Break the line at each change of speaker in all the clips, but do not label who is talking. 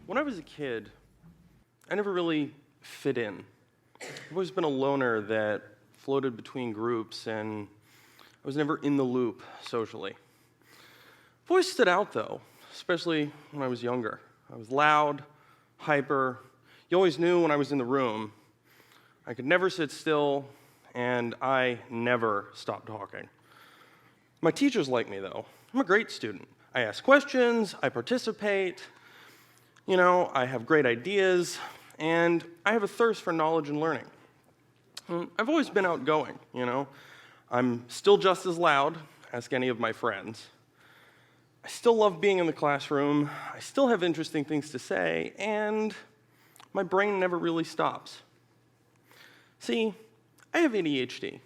When I was a kid, I never really fit in. I've always been a loner that floated between groups, and I was never in the loop socially. I've always stood out, though, especially when I was younger. I was loud, hyper. You always knew when I was in the room. I could never sit still, and I never stopped talking. My teachers like me, though. I'm a great student. I ask questions, I participate, I have great ideas, and I have a thirst for knowledge and learning. I've always been outgoing, I'm still just as loud, ask any of my friends. I still love being in the classroom, I still have interesting things to say, and my brain never really stops. See, I have ADHD,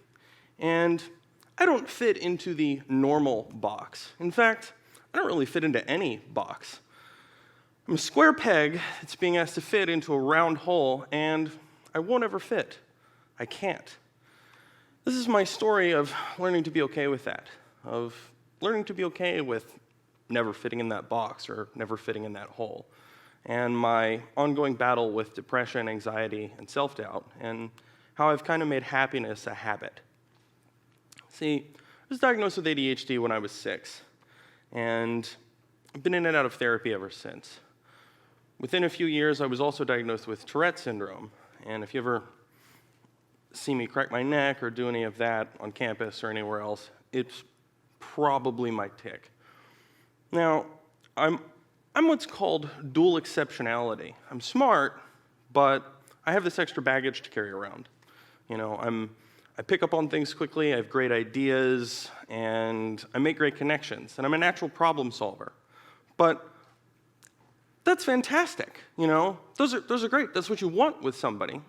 and I don't fit into the normal box. In fact, I don't really fit into any box. I'm a square peg that's being asked to fit into a round hole, and I won't ever fit. I can't. This is my story of learning to be okay with that, of learning to be okay with never fitting in that box or never fitting in that hole, and my ongoing battle with depression, anxiety, and self-doubt, and how I've kind of made happiness a habit. See, I was diagnosed with ADHD when I was 6, and I've been in and out of therapy ever since. Within a few years, I was also diagnosed with Tourette's syndrome, and if you ever see me crack my neck or do any of that on campus or anywhere else, it's probably my tic. Now, I'm what's called dual exceptionality. I'm smart, but I have this extra baggage to carry around. I pick up on things quickly, I have great ideas, and I make great connections, and I'm a natural problem solver. But that's fantastic, Those are great. That's what you want with somebody.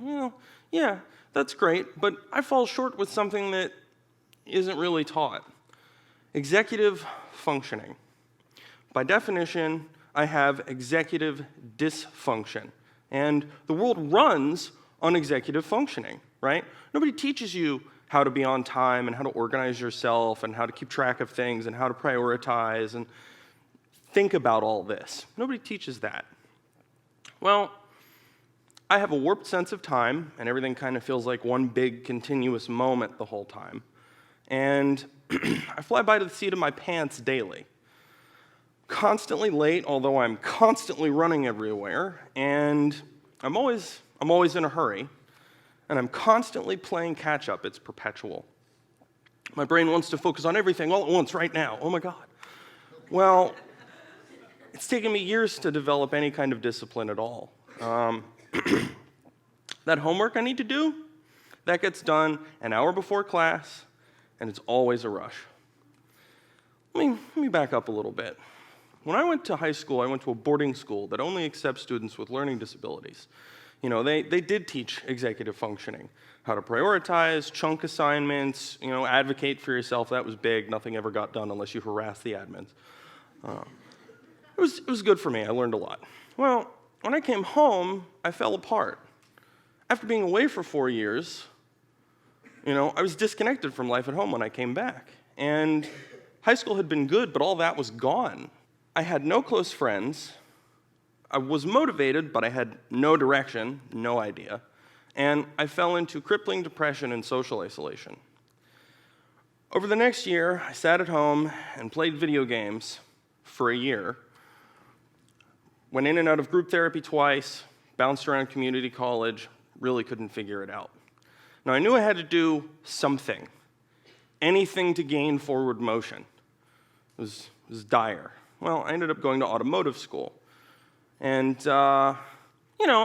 Yeah, that's great, but I fall short with something that isn't really taught. Executive functioning. By definition, I have executive dysfunction, and the world runs on executive functioning, right? Nobody teaches you how to be on time and how to organize yourself and how to keep track of things and how to prioritize and think about all this. Nobody teaches that. Well, I have a warped sense of time, and everything kind of feels like one big continuous moment the whole time. And I fly by the seat of my pants daily. Constantly late, although I'm constantly running everywhere, and I'm always in a hurry, and I'm constantly playing catch-up. It's perpetual. My brain wants to focus on everything all at once right now. Oh my God. Well, it's taken me years to develop any kind of discipline at all. That homework I need to do, that gets done an hour before class, and it's always a rush. Let me back up a little bit. When I went to high school, I went to a boarding school that only accepts students with learning disabilities. They did teach executive functioning, how to prioritize, chunk assignments, advocate for yourself. That was big. Nothing ever got done unless you harassed the admins. It was good for me. I learned a lot. Well, when I came home, I fell apart. After being away for 4 years, I was disconnected from life at home when I came back. And high school had been good, but all that was gone. I had no close friends. I was motivated, but I had no direction, no idea. And I fell into crippling depression and social isolation. Over the next year, I sat at home and played video games for a year. Went in and out of group therapy twice, bounced around community college, really couldn't figure it out. Now, I knew I had to do something, anything to gain forward motion. It was dire. Well, I ended up going to automotive school. And, I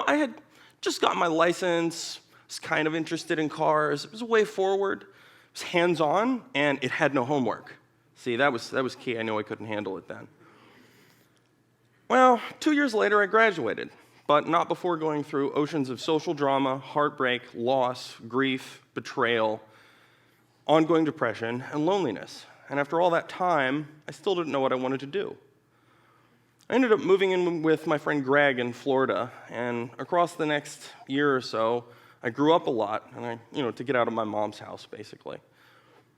had just gotten my license, was kind of interested in cars. It was a way forward. It was hands-on, and it had no homework. See, that was key. I knew I couldn't handle it then. Well, 2 years later, I graduated, but not before going through oceans of social drama, heartbreak, loss, grief, betrayal, ongoing depression, and loneliness. And after all that time, I still didn't know what I wanted to do. I ended up moving in with my friend Greg in Florida, and across the next year or so, I grew up a lot, and to get out of my mom's house, basically.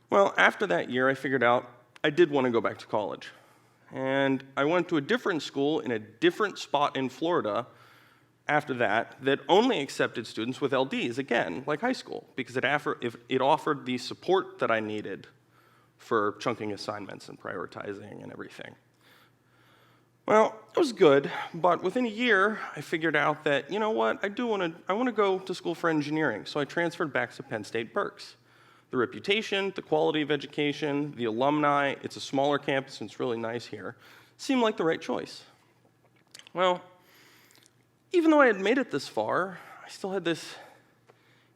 Well, after that year, I figured out I did want to go back to college. And I went to a different school in a different spot in Florida after that only accepted students with LDs, again, like high school, because it offered the support that I needed for chunking assignments and prioritizing and everything. Well, it was good, but within a year, I figured out that, you know what, I want to go to school for engineering, so I transferred back to Penn State Berks. The reputation, the quality of education, the alumni, it's a smaller campus and it's really nice here, seemed like the right choice. Well, even though I had made it this far, I still had this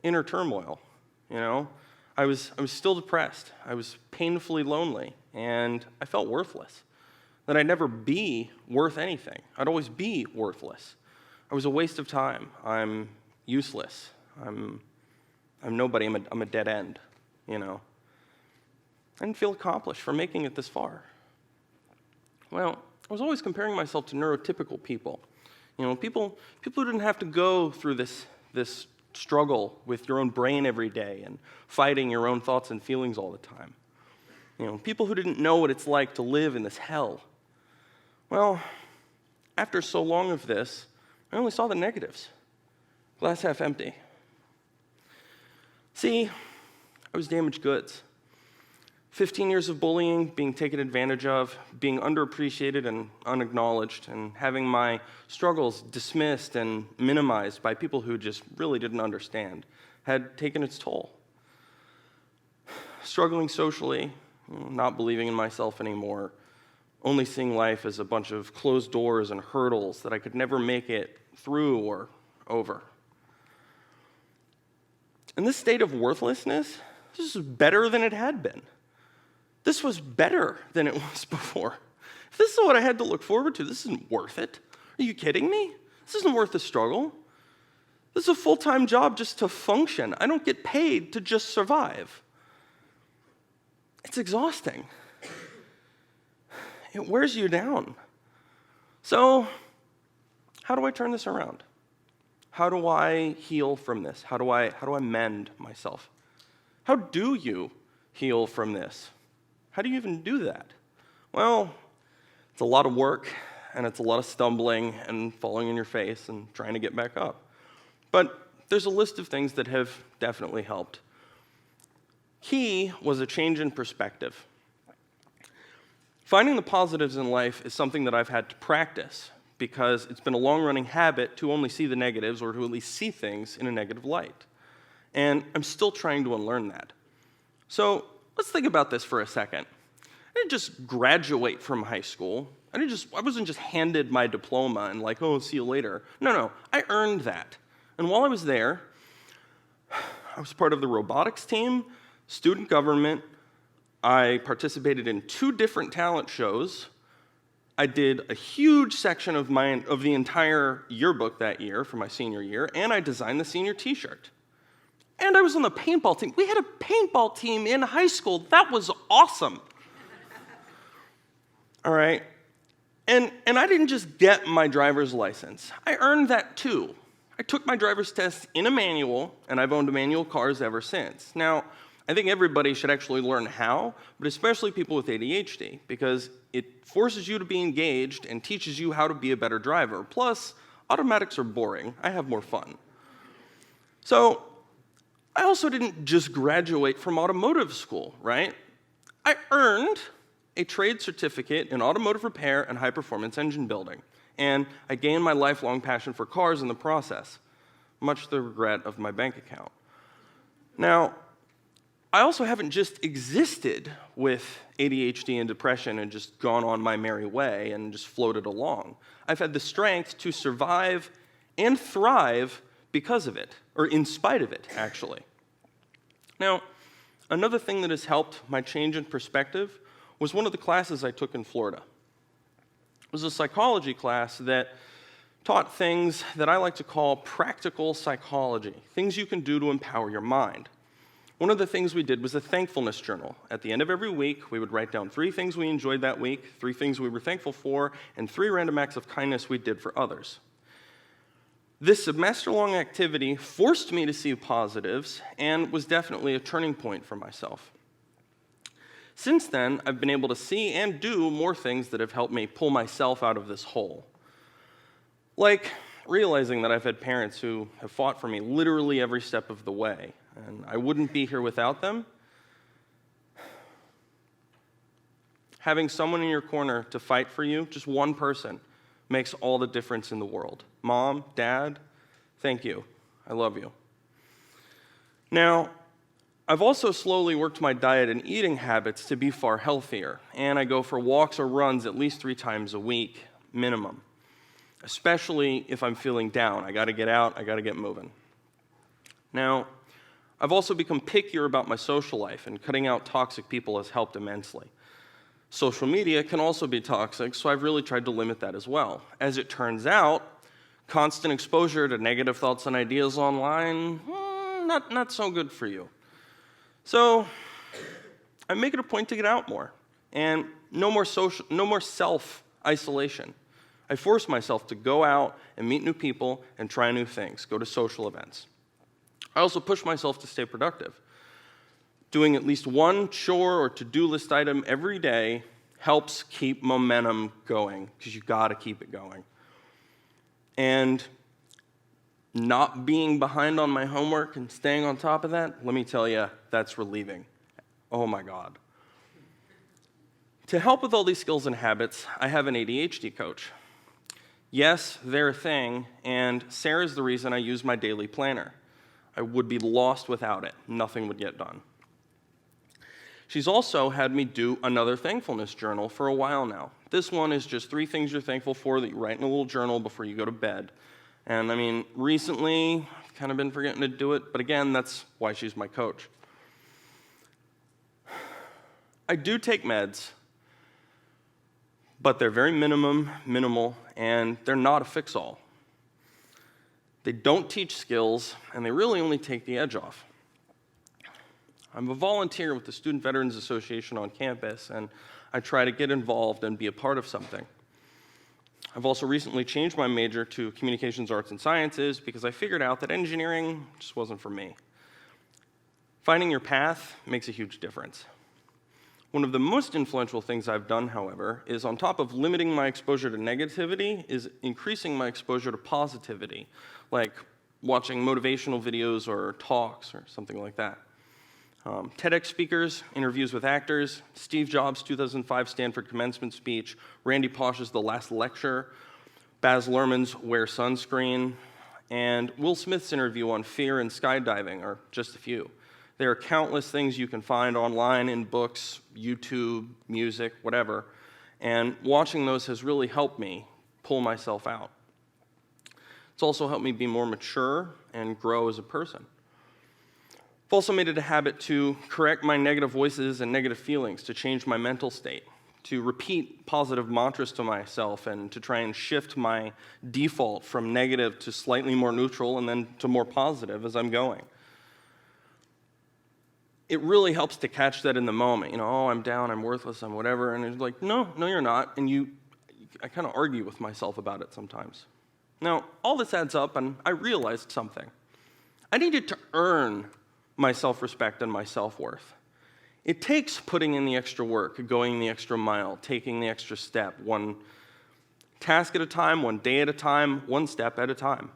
inner turmoil, you know? I was still depressed, I was painfully lonely, and I felt worthless. That I'd never be worth anything. I'd always be worthless. I was a waste of time. I'm useless. I'm nobody. I'm a dead end, you know. I didn't feel accomplished for making it this far. Well, I was always comparing myself to neurotypical people. You know, people who didn't have to go through this struggle with your own brain every day and fighting your own thoughts and feelings all the time. You know, people who didn't know what it's like to live in this hell. Well, after so long of this, I only saw the negatives. Glass half empty. See, I was damaged goods. 15 years of bullying, being taken advantage of, being underappreciated and unacknowledged, and having my struggles dismissed and minimized by people who just really didn't understand, had taken its toll. Struggling socially, not believing in myself anymore, only seeing life as a bunch of closed doors and hurdles that I could never make it through or over. And this state of worthlessness, this is better than it had been. This was better than it was before. If this is what I had to look forward to, this isn't worth it. Are you kidding me? This isn't worth the struggle. This is a full-time job just to function. I don't get paid to just survive. It's exhausting. It wears you down. So, how do I turn this around? How do I heal from this? How do I mend myself? How do you heal from this? How do you even do that? Well, it's a lot of work, and it's a lot of stumbling and falling on your face and trying to get back up. But there's a list of things that have definitely helped. Key was a change in perspective. Finding the positives in life is something that I've had to practice because it's been a long-running habit to only see the negatives or to at least see things in a negative light. And I'm still trying to unlearn that. So let's think about this for a second. I didn't just graduate from high school. I wasn't just handed my diploma and like, oh, see you later. No, I earned that. And while I was there, I was part of the robotics team, student government. I participated in 2 different talent shows. I did a huge section of the entire yearbook that year for my senior year, and I designed the senior t-shirt. And I was on the paintball team. We had a paintball team in high school. That was awesome. All right? And I didn't just get my driver's license. I earned that too. I took my driver's test in a manual, and I've owned manual cars ever since. Now, I think everybody should actually learn how, but especially people with ADHD, because it forces you to be engaged and teaches you how to be a better driver. Plus, automatics are boring. I have more fun. So, I also didn't just graduate from automotive school, right? I earned a trade certificate in automotive repair and high-performance engine building, and I gained my lifelong passion for cars in the process, much to the regret of my bank account. Now, I also haven't just existed with ADHD and depression and just gone on my merry way and just floated along. I've had the strength to survive and thrive because of it, or in spite of it, actually. Now, another thing that has helped my change in perspective was one of the classes I took in Florida. It was a psychology class that taught things that I like to call practical psychology, things you can do to empower your mind. One of the things we did was a thankfulness journal. At the end of every week, we would write down 3 things we enjoyed that week, 3 things we were thankful for, and 3 random acts of kindness we did for others. This semester-long activity forced me to see positives and was definitely a turning point for myself. Since then, I've been able to see and do more things that have helped me pull myself out of this hole. Like realizing that I've had parents who have fought for me literally every step of the way, and I wouldn't be here without them. Having someone in your corner to fight for you, just one person, makes all the difference in the world. Mom, Dad, thank you. I love you. Now, I've also slowly worked my diet and eating habits to be far healthier, and I go for walks or runs at least 3 times a week, minimum. Especially if I'm feeling down. I gotta get out, I gotta get moving. Now, I've also become pickier about my social life, and cutting out toxic people has helped immensely. Social media can also be toxic, so I've really tried to limit that as well. As it turns out, constant exposure to negative thoughts and ideas online, not so good for you. So I make it a point to get out more, and no more self-isolation. I force myself to go out and meet new people and try new things, go to social events. I also push myself to stay productive. Doing at least one chore or to-do list item every day helps keep momentum going, because you've got to keep it going. And not being behind on my homework and staying on top of that, let me tell you, that's relieving. Oh my God. To help with all these skills and habits, I have an ADHD coach. Yes, they're a thing, and Sarah's the reason I use my daily planner. I would be lost without it. Nothing would get done. She's also had me do another thankfulness journal for a while now. This one is just 3 things you're thankful for that you write in a little journal before you go to bed. And I mean, recently, I've kind of been forgetting to do it, but again, that's why she's my coach. I do take meds, but they're very minimal, and they're not a fix-all. They don't teach skills, and they really only take the edge off. I'm a volunteer with the Student Veterans Association on campus, and I try to get involved and be a part of something. I've also recently changed my major to communications, arts, and sciences because I figured out that engineering just wasn't for me. Finding your path makes a huge difference. One of the most influential things I've done, however, is on top of limiting my exposure to negativity, is increasing my exposure to positivity, like watching motivational videos or talks or something like that. TEDx speakers, interviews with actors, Steve Jobs' 2005 Stanford commencement speech, Randy Pausch's The Last Lecture, Baz Luhrmann's Wear Sunscreen, and Will Smith's interview on fear and skydiving are just a few. There are countless things you can find online in books, YouTube, music, whatever, and watching those has really helped me pull myself out. It's also helped me be more mature and grow as a person. I've also made it a habit to correct my negative voices and negative feelings, to change my mental state, to repeat positive mantras to myself, and to try and shift my default from negative to slightly more neutral and then to more positive as I'm going. It really helps to catch that in the moment. Oh, I'm down, I'm worthless, I'm whatever, and it's like, no, you're not, and I kind of argue with myself about it sometimes. Now, all this adds up, and I realized something. I needed to earn my self-respect and my self-worth. It takes putting in the extra work, going the extra mile, taking the extra step, one task at a time, one day at a time, one step at a time.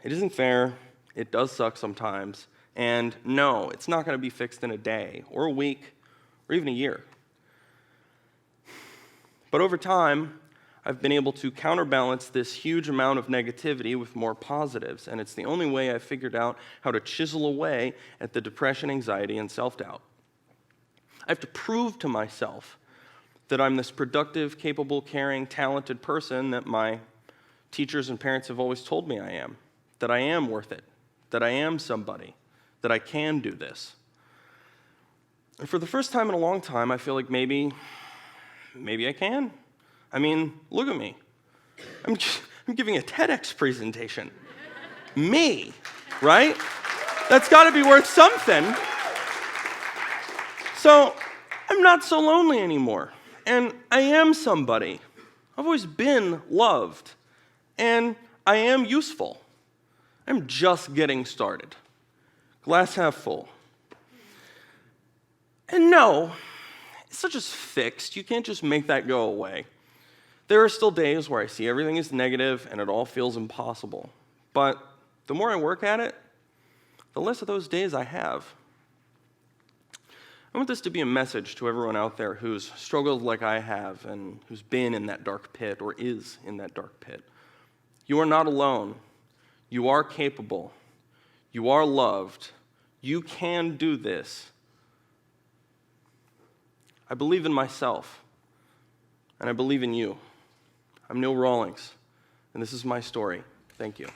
It isn't fair, it does suck sometimes, and no, it's not going to be fixed in a day, or a week, or even a year. But over time, I've been able to counterbalance this huge amount of negativity with more positives, and it's the only way I've figured out how to chisel away at the depression, anxiety, and self-doubt. I have to prove to myself that I'm this productive, capable, caring, talented person that my teachers and parents have always told me I am, that I am worth it, that I am somebody, that I can do this. And for the first time in a long time, I feel like maybe I can. I mean, look at me. I'm giving a TEDx presentation. Me, right? That's got to be worth something. So I'm not so lonely anymore, and I am somebody. I've always been loved, and I am useful. I'm just getting started. Glass half full. And no, it's not just fixed. You can't just make that go away. There are still days where I see everything is negative and it all feels impossible. But the more I work at it, the less of those days I have. I want this to be a message to everyone out there who's struggled like I have and who's been in that dark pit or is in that dark pit. You are not alone. You are capable. You are loved. You can do this. I believe in myself, and I believe in you. I'm Neil Rawlings, and this is my story. Thank you.